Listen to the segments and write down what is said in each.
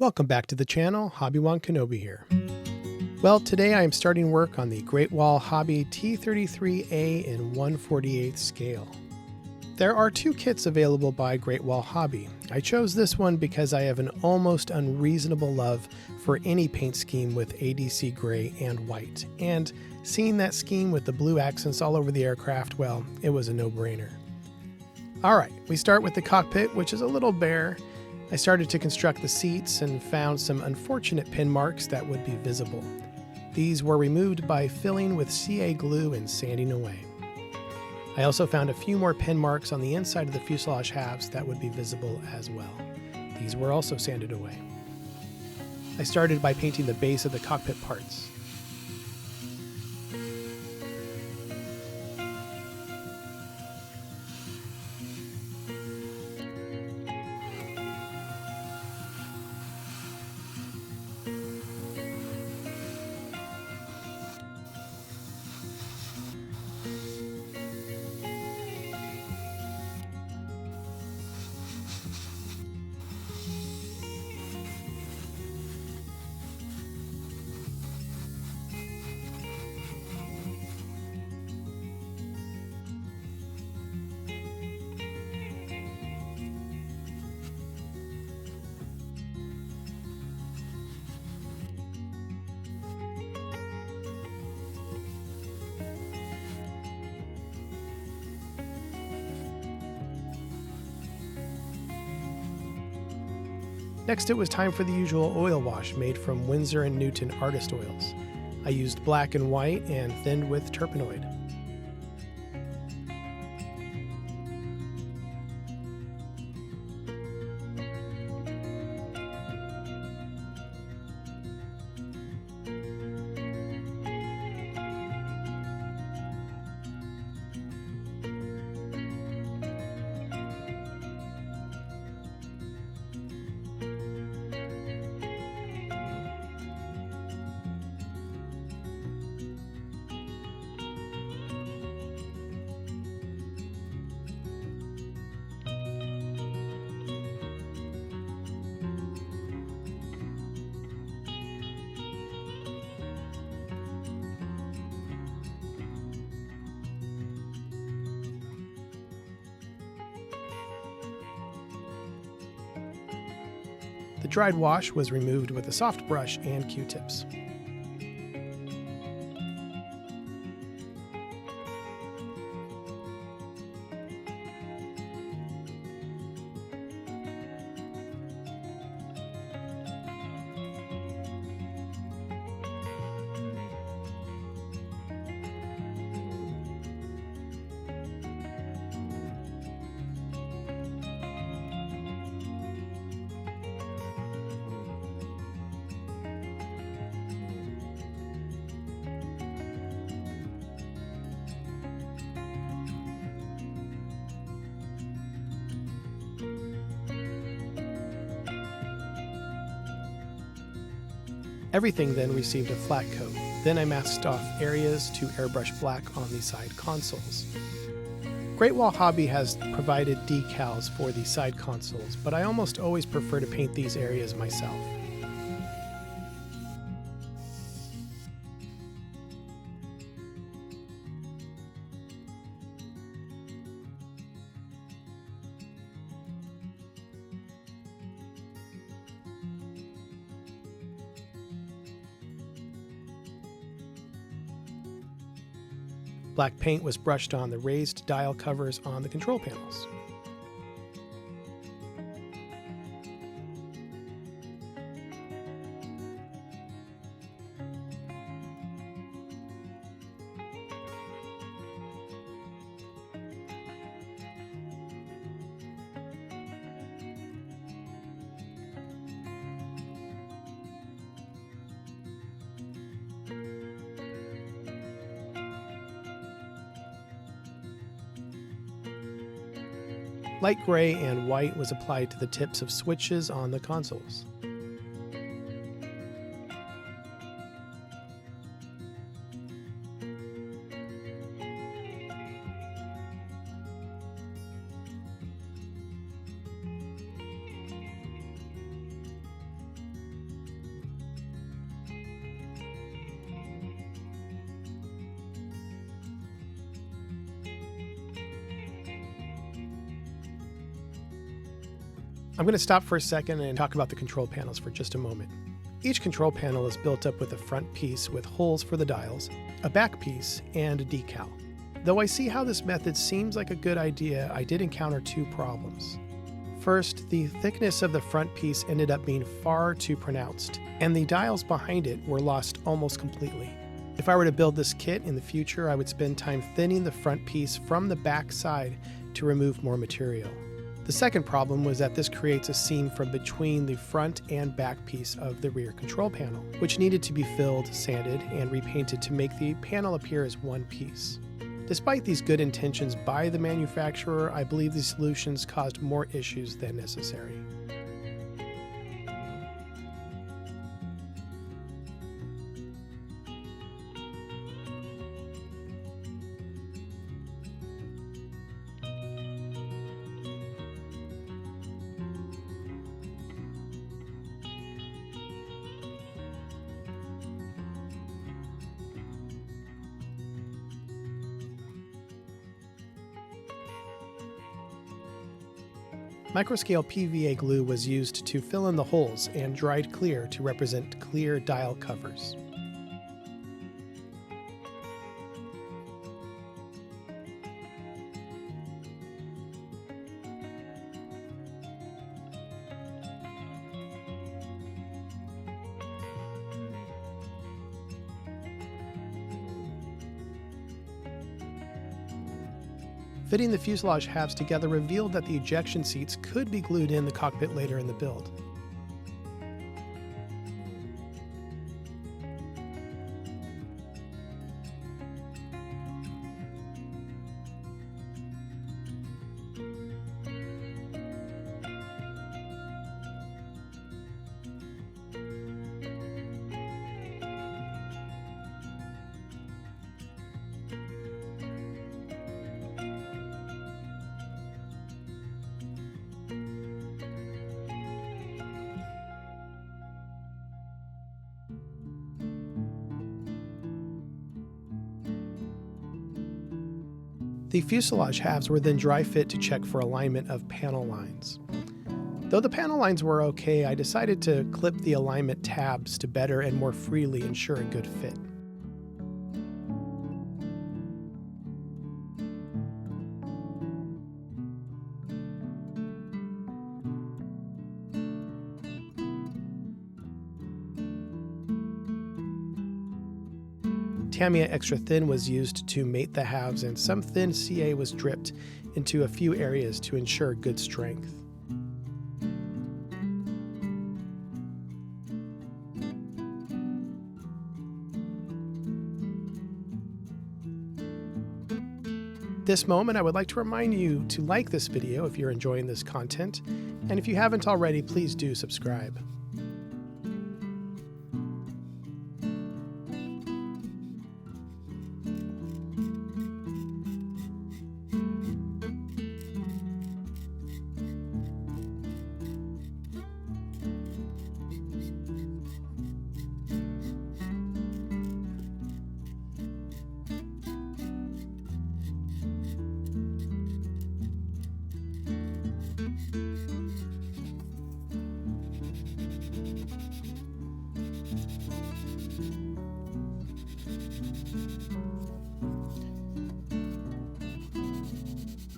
Welcome back to the channel, Hobby-Wan Kenobi here. Well, today I am starting work on the Great Wall Hobby T-33A in 1/48 scale. There are two kits available by Great Wall Hobby. I chose this one because I have an almost unreasonable love for any paint scheme with ADC gray and white, and seeing that scheme with the blue accents all over the aircraft, well, it was a no-brainer. Alright, we start with the cockpit, which is a little bare. I started to construct the seats and found some unfortunate pin marks that would be visible. These were removed by filling with CA glue and sanding away. I also found a few more pin marks on the inside of the fuselage halves that would be visible as well. These were also sanded away. I started by painting the base of the cockpit parts. Next, it was time for the usual oil wash made from Winsor & Newton Artist Oils. I used black and white and thinned with terpenoid. The dried wash was removed with a soft brush and Q-tips. Everything then received a flat coat. Then I masked off areas to airbrush black on the side consoles. Great Wall Hobby has provided decals for the side consoles, but I almost always prefer to paint these areas myself. Black paint was brushed on the raised dial covers on the control panels. Light gray and white was applied to the tips of switches on the consoles. I'm going to stop for a second and talk about the control panels for just a moment. Each control panel is built up with a front piece with holes for the dials, a back piece, and a decal. Though I see how this method seems like a good idea, I did encounter two problems. First, the thickness of the front piece ended up being far too pronounced, and the dials behind it were lost almost completely. If I were to build this kit in the future, I would spend time thinning the front piece from the back side to remove more material. The second problem was that this creates a seam from between the front and back piece of the rear control panel, which needed to be filled, sanded, and repainted to make the panel appear as one piece. Despite these good intentions by the manufacturer, I believe these solutions caused more issues than necessary. Microscale PVA glue was used to fill in the holes and dried clear to represent clear dial covers. Fitting the fuselage halves together revealed that the ejection seats could be glued in the cockpit later in the build. The fuselage halves were then dry fit to check for alignment of panel lines. Though the panel lines were okay, I decided to clip the alignment tabs to better and more freely ensure a good fit. Tamiya Extra Thin was used to mate the halves, and some thin CA was dripped into a few areas to ensure good strength. This moment, I would like to remind you to like this video if you're enjoying this content, and if you haven't already, please do subscribe.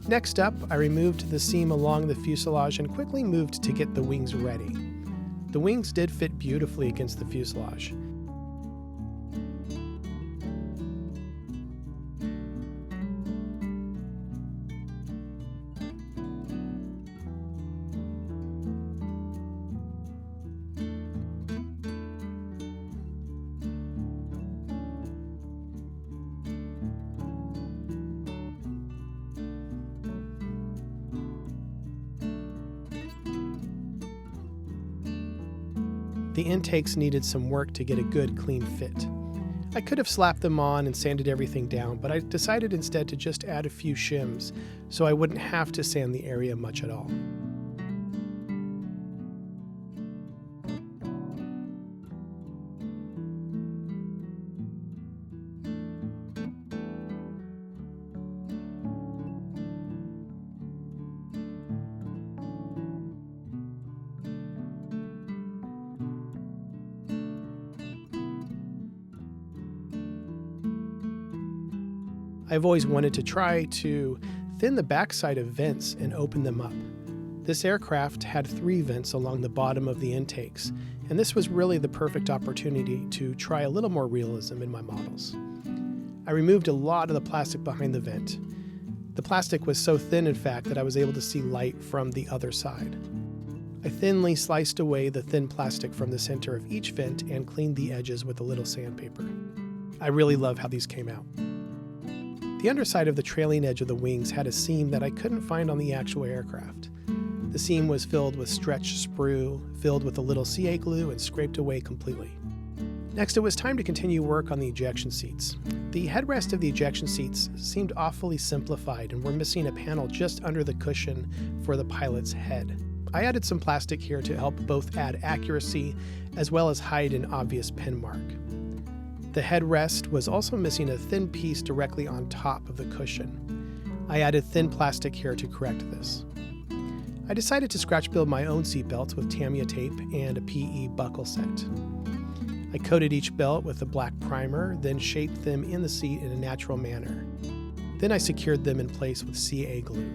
Next up, I removed the seam along the fuselage and quickly moved to get the wings ready. The wings did fit beautifully against the fuselage. The intakes needed some work to get a good, clean fit. I could have slapped them on and sanded everything down, but I decided instead to just add a few shims so I wouldn't have to sand the area much at all. I've always wanted to try to thin the backside of vents and open them up. This aircraft had 3 vents along the bottom of the intakes, and this was really the perfect opportunity to try a little more realism in my models. I removed a lot of the plastic behind the vent. The plastic was so thin, in fact, that I was able to see light from the other side. I thinly sliced away the thin plastic from the center of each vent and cleaned the edges with a little sandpaper. I really love how these came out. The underside of the trailing edge of the wings had a seam that I couldn't find on the actual aircraft. The seam was filled with stretched sprue, filled with a little CA glue, and scraped away completely. Next, it was time to continue work on the ejection seats. The headrest of the ejection seats seemed awfully simplified and were missing a panel just under the cushion for the pilot's head. I added some plastic here to help both add accuracy as well as hide an obvious pin mark. The headrest was also missing a thin piece directly on top of the cushion. I added thin plastic here to correct this. I decided to scratch build my own seat belts with Tamiya tape and a PE buckle set. I coated each belt with a black primer, then shaped them in the seat in a natural manner. Then I secured them in place with CA glue.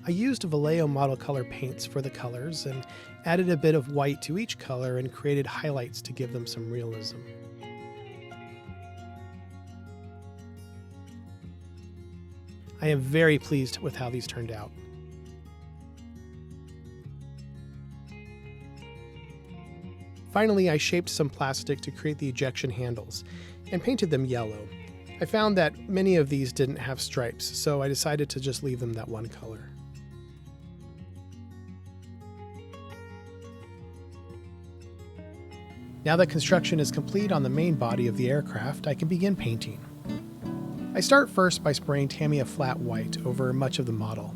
I used Vallejo model color paints for the colors and added a bit of white to each color and created highlights to give them some realism. I am very pleased with how these turned out. Finally, I shaped some plastic to create the ejection handles and painted them yellow. I found that many of these didn't have stripes, so I decided to just leave them that one color. Now that construction is complete on the main body of the aircraft, I can begin painting. I start first by spraying Tamiya flat white over much of the model.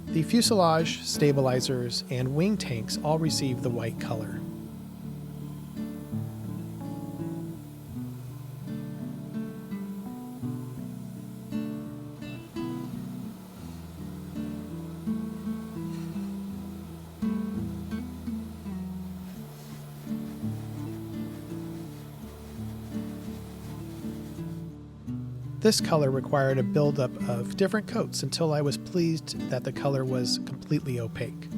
The fuselage, stabilizers, and wing tanks all receive the white color. This color required a buildup of different coats until I was pleased that the color was completely opaque.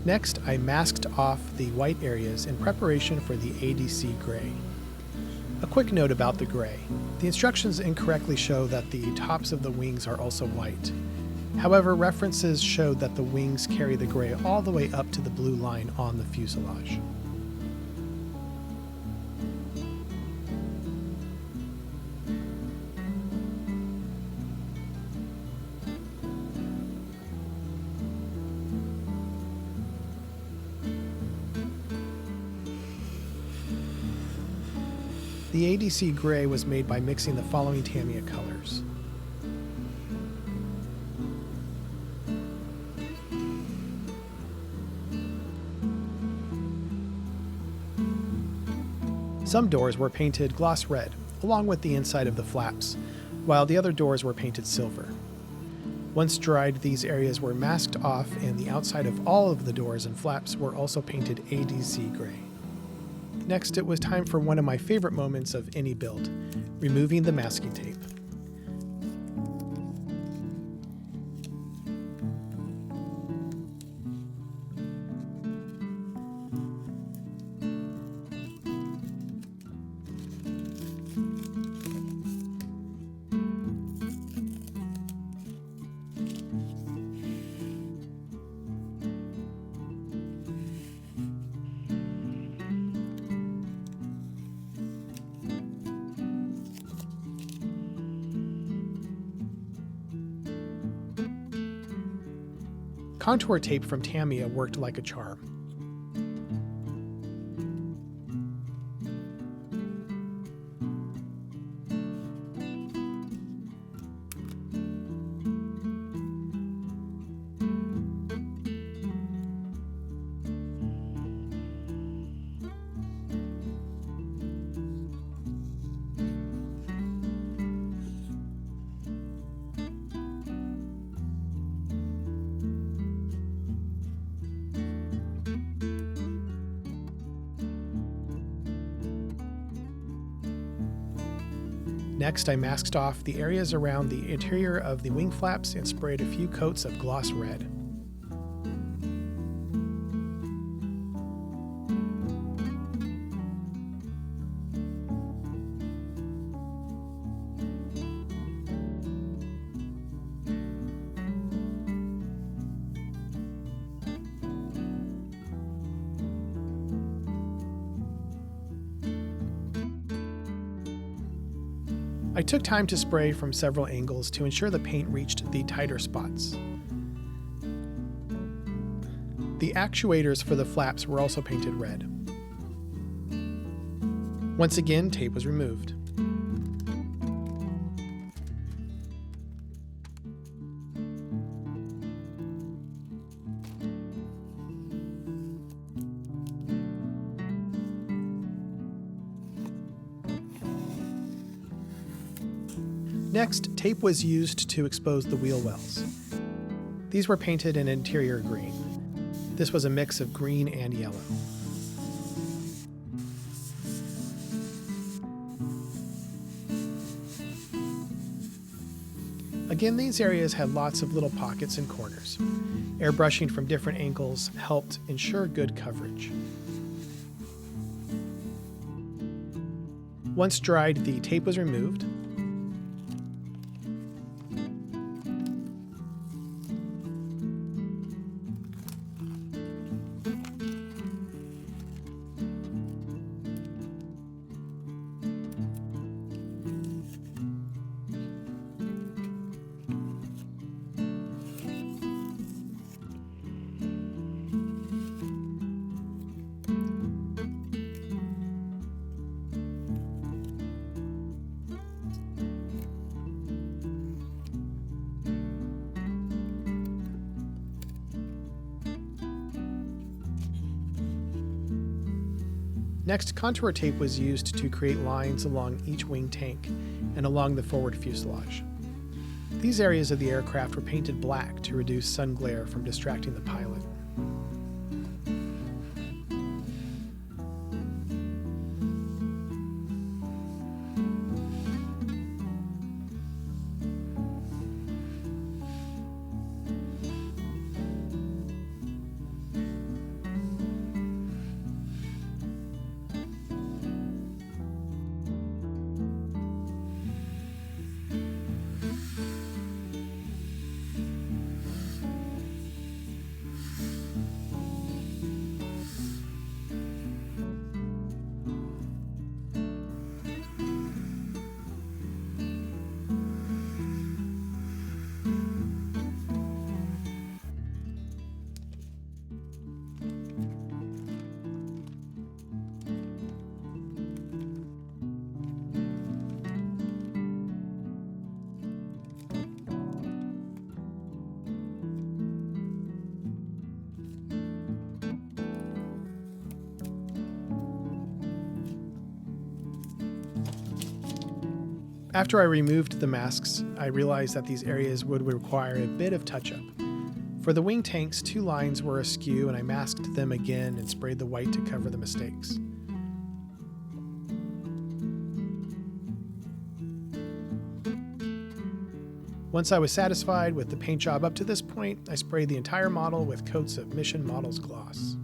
Next, I masked off the white areas in preparation for the ADC gray. A quick note about the gray. The instructions incorrectly show that the tops of the wings are also white. However, references showed that the wings carry the gray all the way up to the blue line on the fuselage. The ADC gray was made by mixing the following Tamiya colors: some doors were painted gloss red, along with the inside of the flaps, while the other doors were painted silver. Once dried, these areas were masked off, and the outside of all of the doors and flaps were also painted ADC gray. Next, it was time for one of my favorite moments of any build: removing the masking tape. Contour tape from Tamiya worked like a charm. Next, I masked off the areas around the interior of the wing flaps and sprayed a few coats of gloss red. I took time to spray from several angles to ensure the paint reached the tighter spots. The actuators for the flaps were also painted red. Once again, tape was removed. Next, tape was used to expose the wheel wells. These were painted in interior green. This was a mix of green and yellow. Again, these areas had lots of little pockets and corners. Airbrushing from different angles helped ensure good coverage. Once dried, the tape was removed. Next, contour tape was used to create lines along each wing tank and along the forward fuselage. These areas of the aircraft were painted black to reduce sun glare from distracting the pilot. After I removed the masks, I realized that these areas would require a bit of touch-up. For the wing tanks, 2 lines were askew and I masked them again and sprayed the white to cover the mistakes. Once I was satisfied with the paint job up to this point, I sprayed the entire model with coats of Mission Models gloss.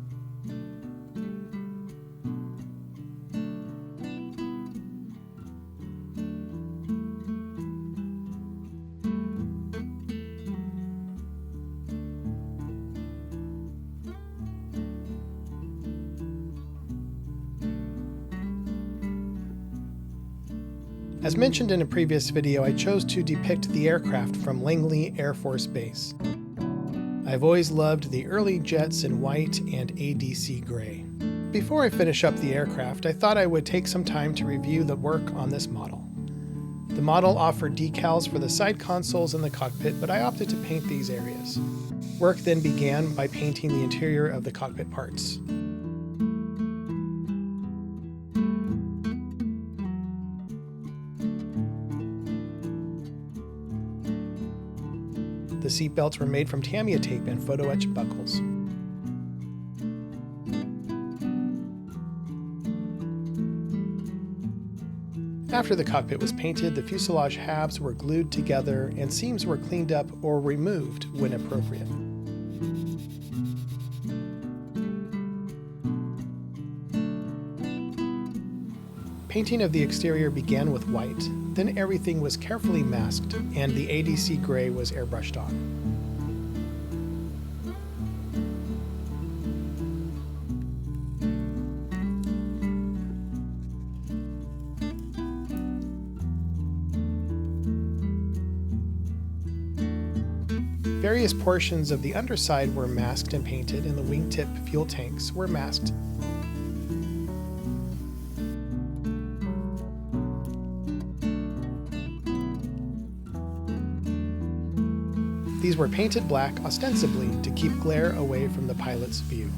As mentioned in a previous video, I chose to depict the aircraft from Langley Air Force Base. I've always loved the early jets in white and ADC gray. Before I finish up the aircraft, I thought I would take some time to review the work on this model. The model offered decals for the side consoles and the cockpit, but I opted to paint these areas. Work then began by painting the interior of the cockpit parts. The seat belts were made from Tamiya tape and photo etch buckles. After the cockpit was painted, the fuselage halves were glued together and seams were cleaned up or removed when appropriate. Painting of the exterior began with white, then everything was carefully masked and the ADC gray was airbrushed on. Various portions of the underside were masked and painted, and the wingtip fuel tanks were masked. These were painted black, ostensibly to keep glare away from the pilot's view.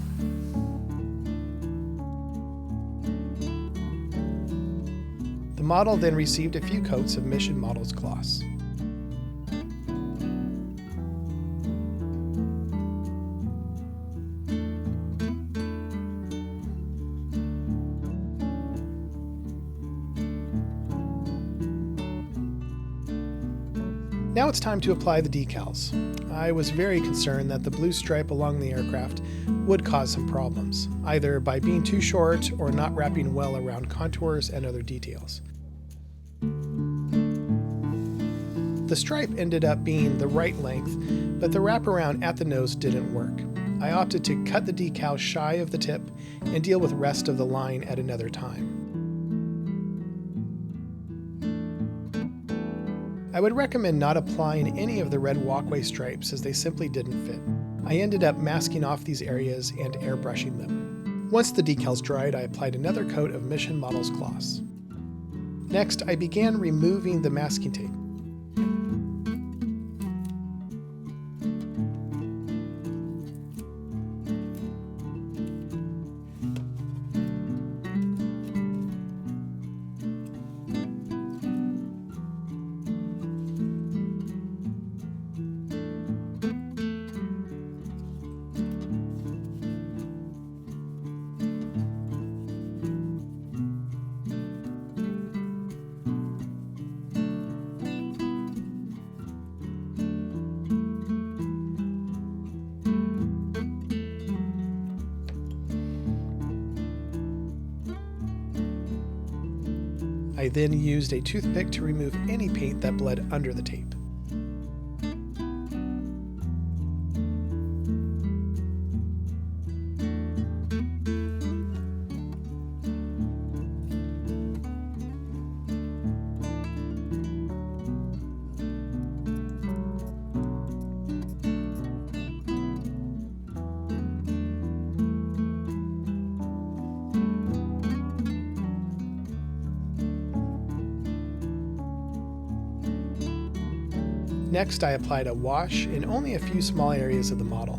The model then received a few coats of Mission Models gloss. Now it's time to apply the decals. I was very concerned that the blue stripe along the aircraft would cause some problems, either by being too short or not wrapping well around contours and other details. The stripe ended up being the right length, but the wraparound at the nose didn't work. I opted to cut the decal shy of the tip and deal with the rest of the line at another time. I would recommend not applying any of the red walkway stripes as they simply didn't fit. I ended up masking off these areas and airbrushing them. Once the decals dried, I applied another coat of Mission Models gloss. Next, I began removing the masking tape. I then used a toothpick to remove any paint that bled under the tape. Next, I applied a wash in only a few small areas of the model.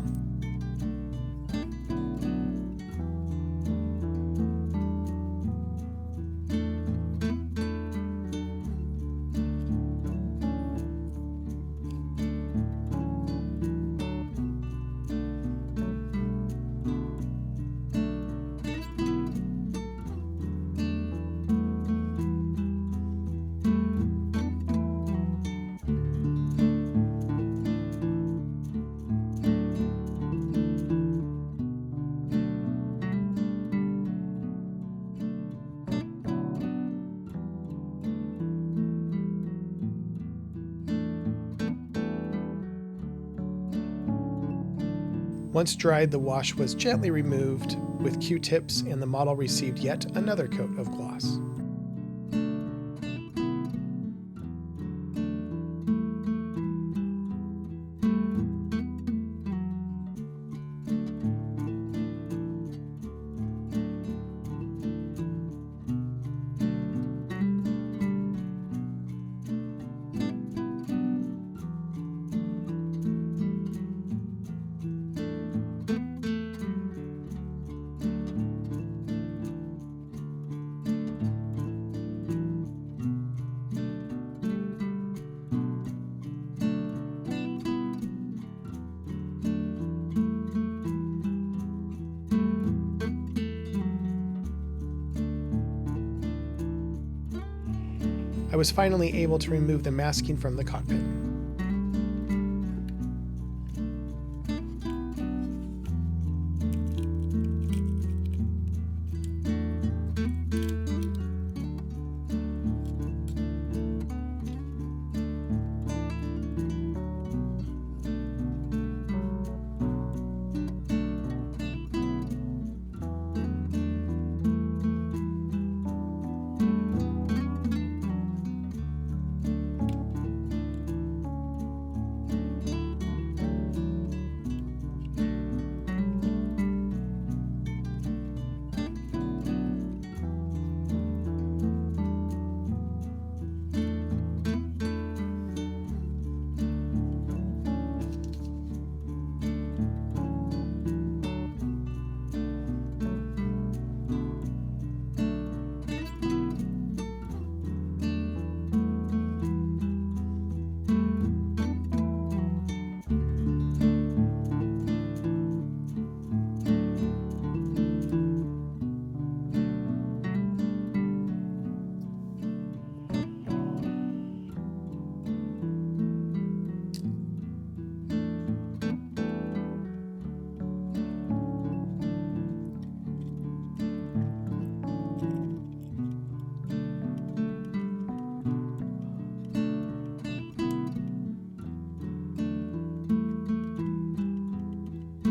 Once dried, the wash was gently removed with Q-tips and the model received yet another coat of gloss. I was finally able to remove the masking from the cockpit.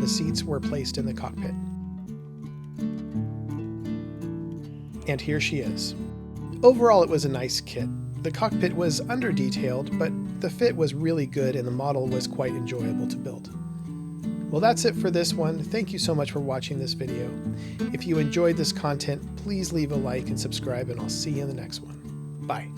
The seats were placed in the cockpit. And here she is. Overall, it was a nice kit. The cockpit was under-detailed, but the fit was really good and the model was quite enjoyable to build. Well, that's it for this one. Thank you so much for watching this video. If you enjoyed this content, please leave a like and subscribe, and I'll see you in the next one. Bye.